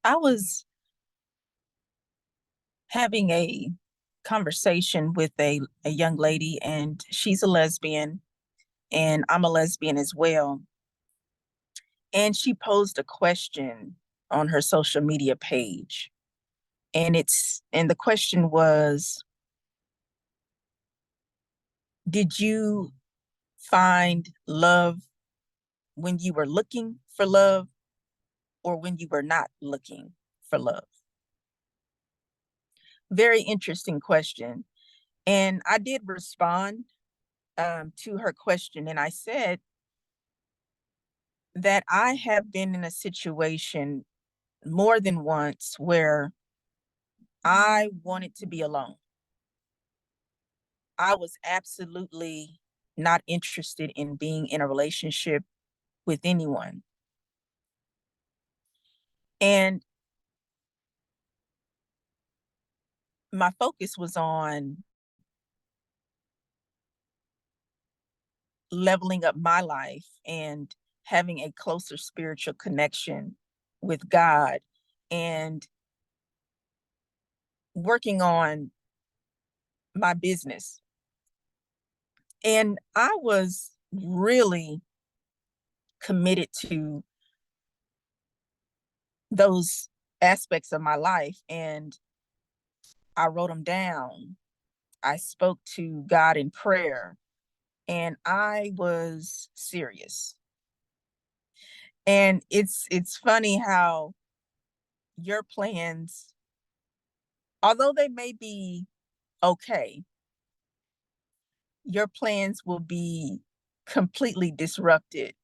I was having a conversation with a young lady, and she's a lesbian, and I'm a lesbian as well. And she posed a question on her social media page. And the question was, did you find love when you were looking for love or when you were not looking for love? Very interesting question. And I did respond to her question, and I said that I have been in a situation more than once where I wanted to be alone. I was absolutely not interested in being in a relationship with anyone. And my focus was on leveling up my life and having a closer spiritual connection with God and working on my business. And I was really committed to those aspects of my life, and I wrote them down. I spoke to God in prayer, and I was serious. And it's funny how your plans, although they may be okay, your plans will be completely disrupted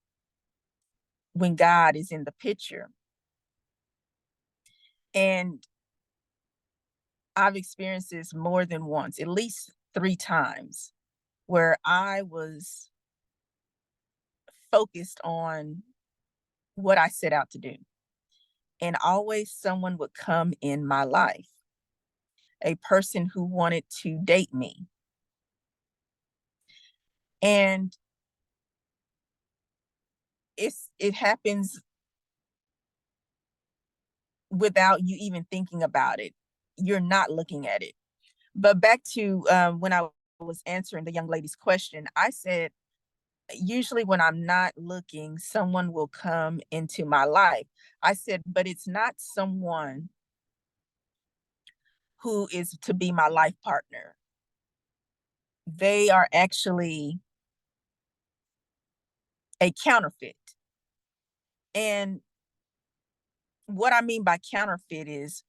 when God is in the picture. And I've experienced this more than once, at least 3 times, where I was focused on what I set out to do. And always someone would come in my life, a person who wanted to date me. And it happens without you even thinking about it. You're not looking at it. But back to when I was answering the young lady's question, I said, usually when I'm not looking, someone will come into my life. I said, but it's not someone who is to be my life partner. They are actually a counterfeit. And what I mean by counterfeit is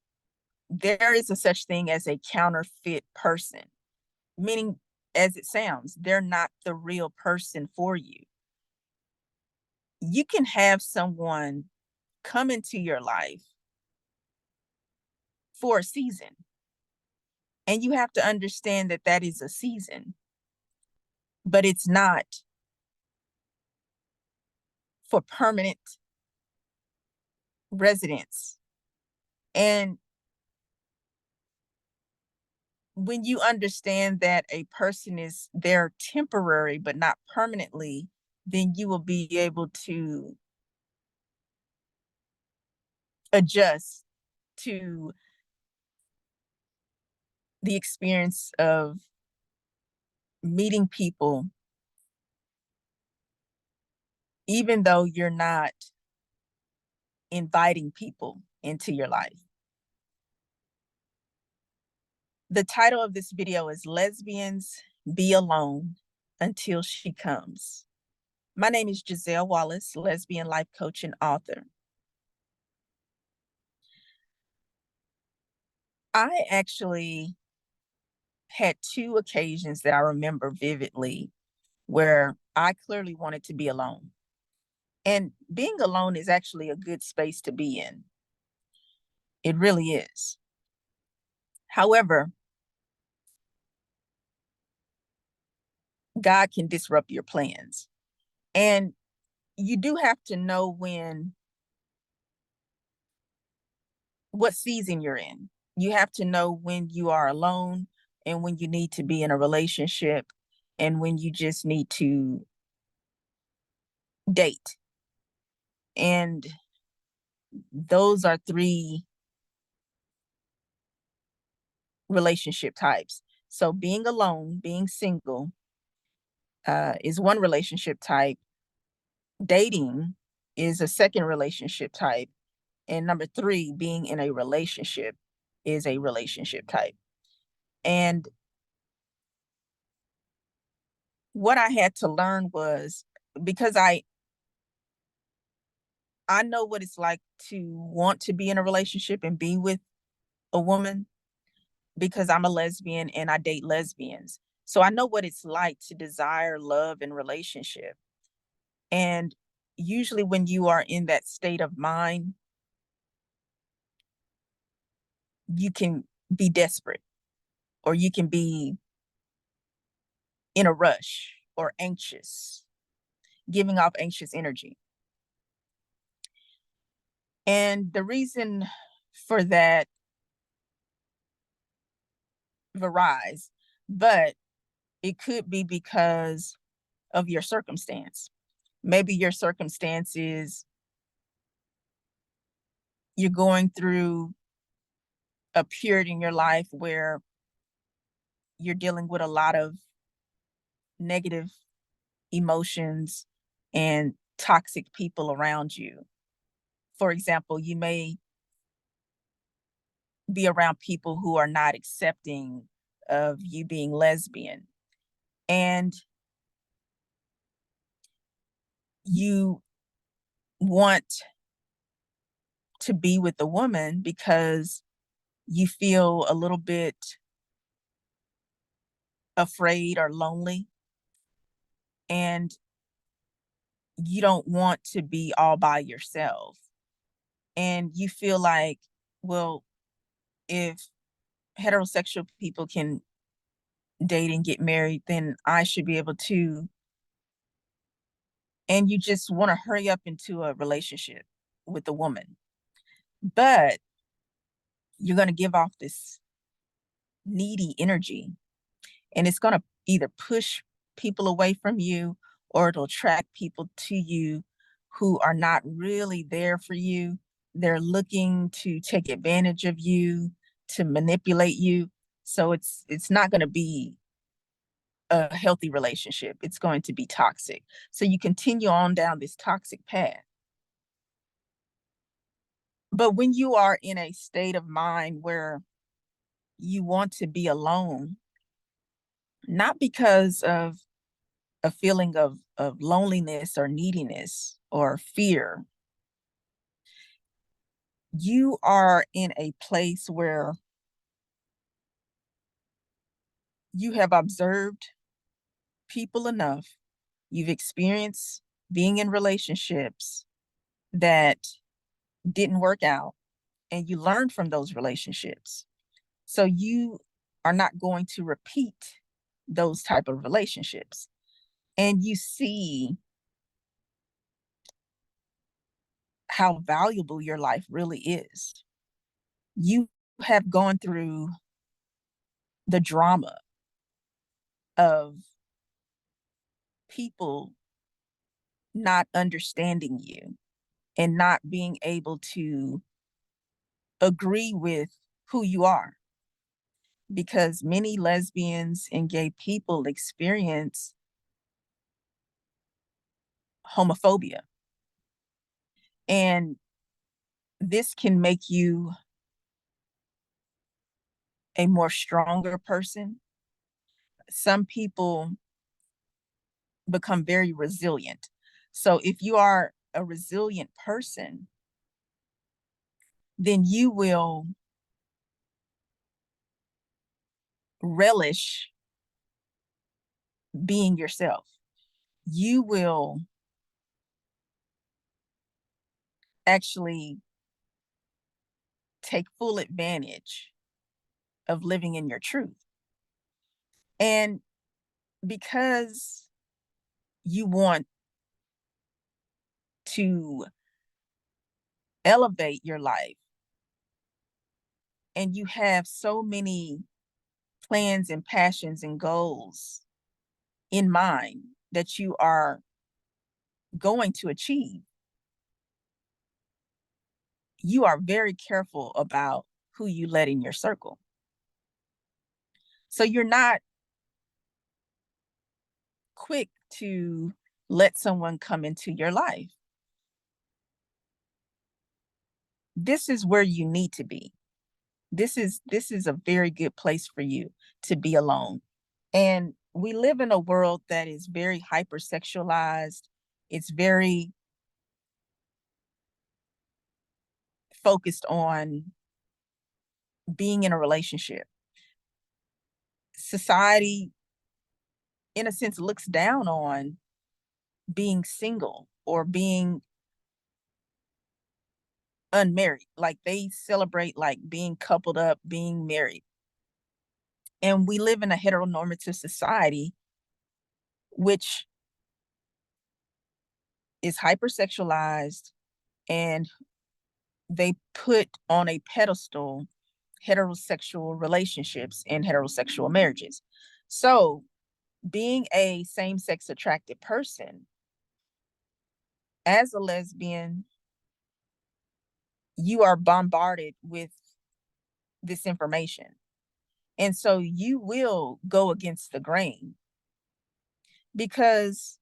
there is a such thing as a counterfeit person, meaning, as it sounds, they're not the real person for you. You can have someone come into your life for a season, and you have to understand that that is a season, but it's not for permanent residence. And when you understand that a person is there temporary but not permanently, then you will be able to adjust to the experience of meeting people, even though you're not inviting people into your life. The title of this video is Lesbians, Be Alone Until She Comes. My name is Giselle Wallace, lesbian life coach and author. I actually had 2 occasions that I remember vividly where I clearly wanted to be alone. And being alone is actually a good space to be in. It really is. However, God can disrupt your plans. And you do have to know what season you're in. You have to know when you are alone and when you need to be in a relationship. and when you just need to date. And those are three relationship types. So being alone, being single, is one relationship type. Dating is a second relationship type. And number three, being in a relationship is a relationship type. And what I had to learn was, because I know what it's like to want to be in a relationship and be with a woman, because I'm a lesbian and I date lesbians. So I know what it's like to desire love and relationship. And usually when you are in that state of mind, you can be desperate, or you can be in a rush or anxious, giving off anxious energy. And the reason for that varies, but it could be because of your circumstance. Maybe your circumstance is you're going through a period in your life where you're dealing with a lot of negative emotions and toxic people around you. For example, you may be around people who are not accepting of you being lesbian, and you want to be with a woman because you feel a little bit afraid or lonely, and you don't want to be all by yourself. And you feel like, well, if heterosexual people can date and get married, then I should be able to. And you just want to hurry up into a relationship with a woman. But you're going to give off this needy energy, and it's going to either push people away from you, or it'll attract people to you who are not really there for you. They're looking to take advantage of you, to manipulate you. So it's not going to be a healthy relationship. It's going to be toxic. So you continue on down this toxic path. But when you are in a state of mind where you want to be alone, not because of a feeling of loneliness or neediness or fear, you are in a place where you have observed people enough, you've experienced being in relationships that didn't work out, and you learned from those relationships. So you are not going to repeat those type of relationships. And you see how valuable your life really is. You have gone through the drama of people not understanding you and not being able to agree with who you are, because many lesbians and gay people experience homophobia, and this can make you a more stronger person. Some people become very resilient. So if you are a resilient person, then you will relish being yourself. You will actually take full advantage of living in your truth. And because you want to elevate your life, and you have so many plans and passions and goals in mind that you are going to achieve, you are very careful about who you let in your circle. So you're not quick to let someone come into your life. This is where you need to be. This is a very good place for you to be alone. And we live in a world that is very hypersexualized. It's very focused on being in a relationship. Society, in a sense, looks down on being single or being unmarried. Like they celebrate like being coupled up, being married. And we live in a heteronormative society, which is hypersexualized, and they put on a pedestal heterosexual relationships and heterosexual marriages. So, being a same sex attracted person, as a lesbian, you are bombarded with this information. And so you will go against the grain because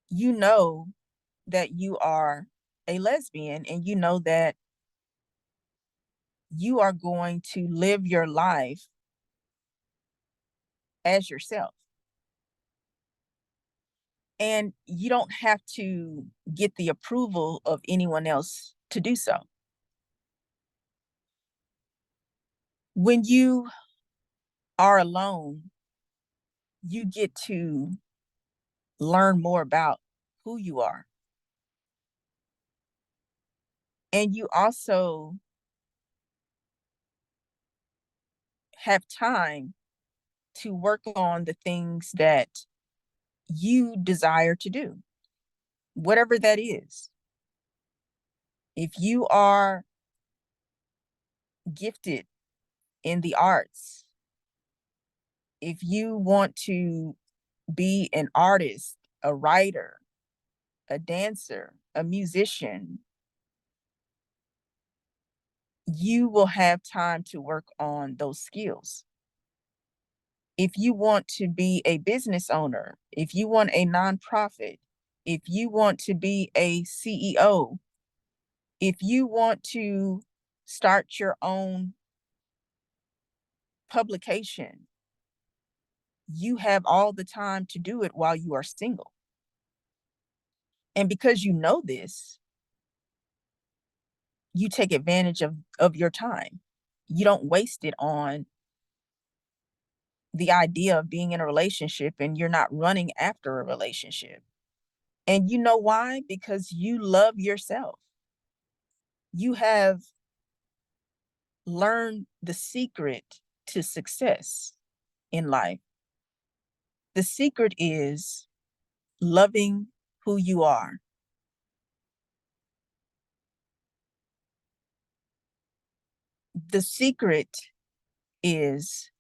you know that you are a lesbian and you know that you are going to live your life as yourself. And you don't have to get the approval of anyone else to do so. When you are alone, you get to learn more about who you are. And you also have time to work on the things that you desire to do, whatever that is. If you are gifted in the arts, if you want to be an artist, a writer, a dancer, a musician, you will have time to work on those skills. If you want to be a business owner, if you want a nonprofit, if you want to be a CEO, if you want to start your own publication, you have all the time to do it while you are single. And because you know this, you take advantage of your time. You don't waste it on the idea of being in a relationship and you're not running after a relationship. And you know why? Because you love yourself. You have learned the secret to success in life. The secret is loving who you are. The secret is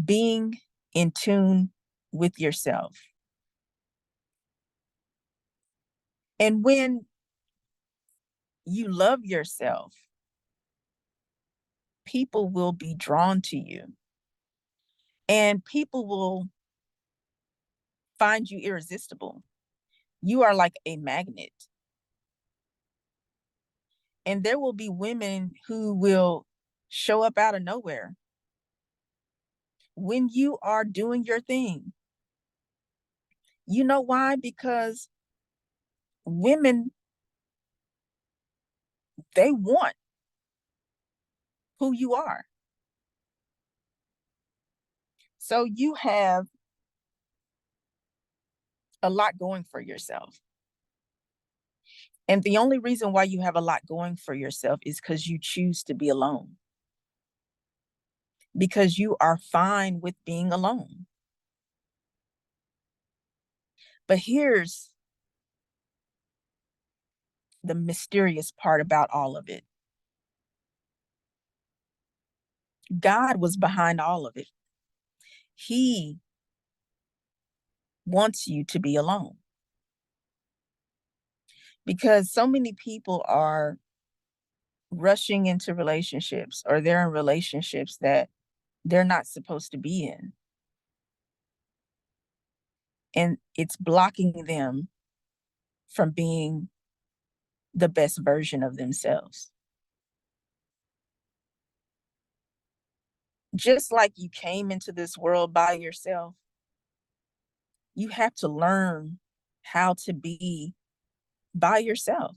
being in tune with yourself. And when you love yourself, people will be drawn to you and people will find you irresistible. You are like a magnet. And there will be women who will show up out of nowhere when you are doing your thing. You know why? Because women, they want who you are. So you have a lot going for yourself. And the only reason why you have a lot going for yourself is because you choose to be alone, because you are fine with being alone. But here's the mysterious part about all of it. God was behind all of it. He wants you to be alone, because so many people are rushing into relationships, or they're in relationships that they're not supposed to be in. And it's blocking them from being the best version of themselves. Just like you came into this world by yourself, you have to learn how to be by yourself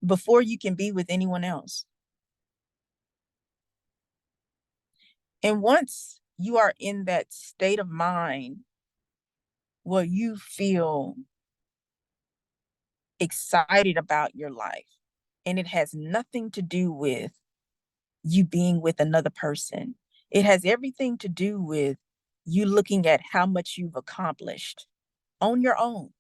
before you can be with anyone else. And once you are in that state of mind where you feel excited about your life, and it has nothing to do with you being with another person, it has everything to do with you looking at how much you've accomplished on your own.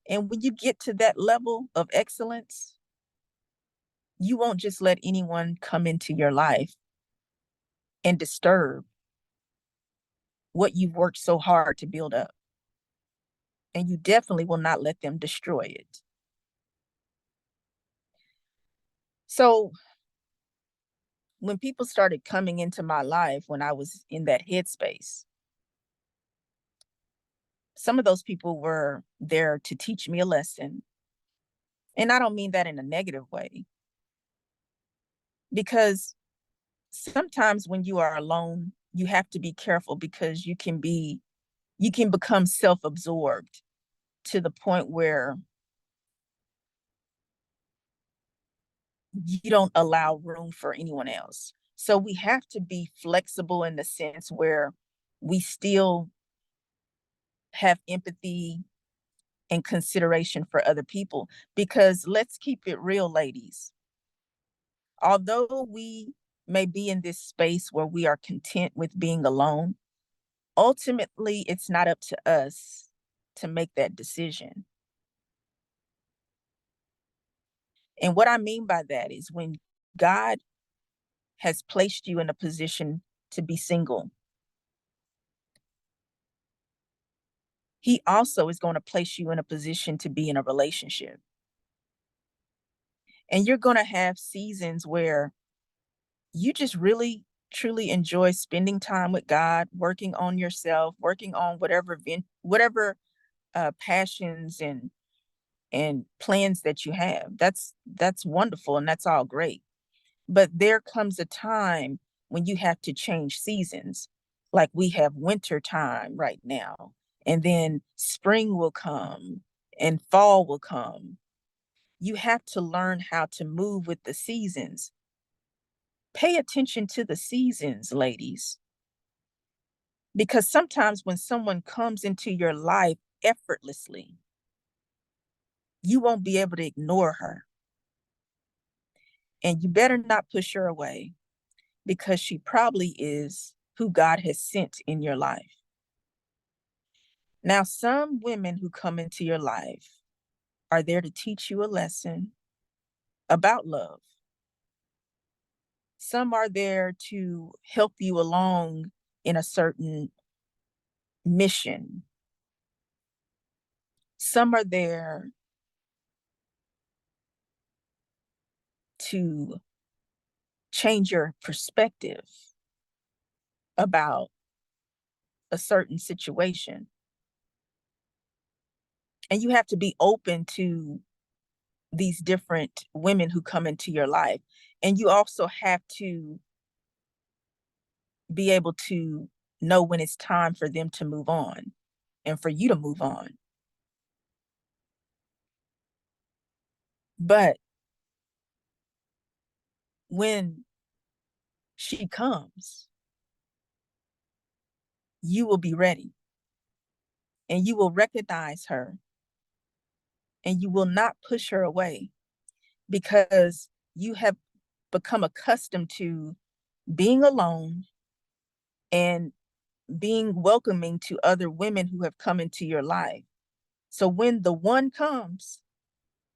And when you get to that level of excellence, you won't just let anyone come into your life and disturb what you've worked so hard to build up. And you definitely will not let them destroy it. So when people started coming into my life when I was in that headspace, some of those people were there to teach me a lesson. And I don't mean that in a negative way, because sometimes when you are alone, you have to be careful, because you can become self-absorbed to the point where you don't allow room for anyone else. So we have to be flexible in the sense where we still have empathy and consideration for other people. Because let's keep it real, ladies. Although we may be in this space where we are content with being alone, ultimately it's not up to us to make that decision. And what I mean by that is, when God has placed you in a position to be single, he also is going to place you in a position to be in a relationship. And you're going to have seasons where you just really truly enjoy spending time with God, working on yourself, working on whatever passions and plans that you have. That's wonderful, and that's all great. But there comes a time when you have to change seasons. Like we have winter time right now, and then spring will come and fall will come. You have to learn how to move with the seasons. Pay attention to the seasons, ladies, because sometimes when someone comes into your life effortlessly, you won't be able to ignore her. And you better not push her away, because she probably is who God has sent in your life. Now, some women who come into your life are there to teach you a lesson about love. Some are there to help you along in a certain mission. Some are there to change your perspective about a certain situation. And you have to be open to these different women who come into your life. And you also have to be able to know when it's time for them to move on and for you to move on. But when she comes, you will be ready, and you will recognize her, and you will not push her away, because you have become accustomed to being alone and being welcoming to other women who have come into your life. So when the one comes,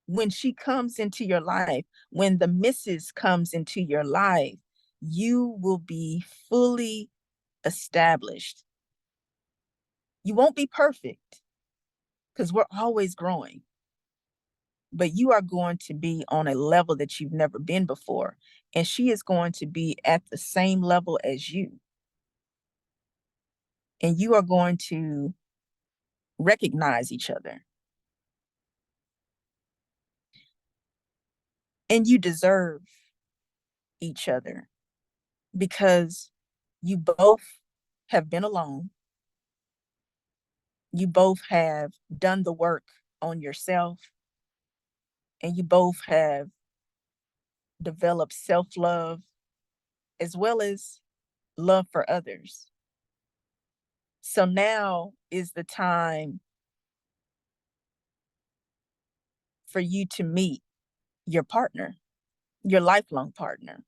when she comes into your life, when the missus comes into your life, you will be fully established. You won't be perfect because we're always growing, but you are going to be on a level that you've never been before. And she is going to be at the same level as you. And you are going to recognize each other. And you deserve each other because you both have been alone. You both have done the work on yourself, and you both have developed self love as well as love for others. So now is the time for you to meet your partner, your lifelong partner.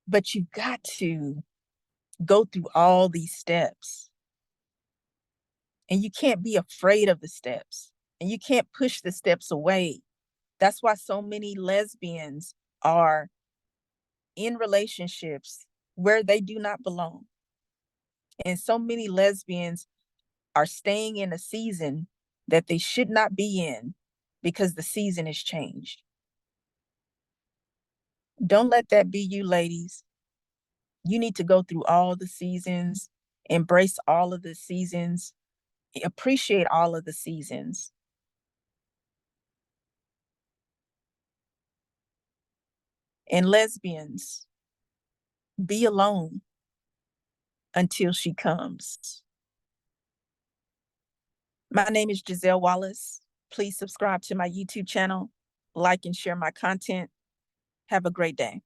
But you've got to go through all these steps, and you can't be afraid of the steps, and you can't push the steps away. That's why so many lesbians are in relationships where they do not belong. And so many lesbians are staying in a season that they should not be in because the season has changed. Don't let that be you, ladies. You need to go through all the seasons, embrace all of the seasons, appreciate all of the seasons. And lesbians, be alone until she comes. My name is Giselle Wallace. Please subscribe to my YouTube channel, like and share my content. Have a great day.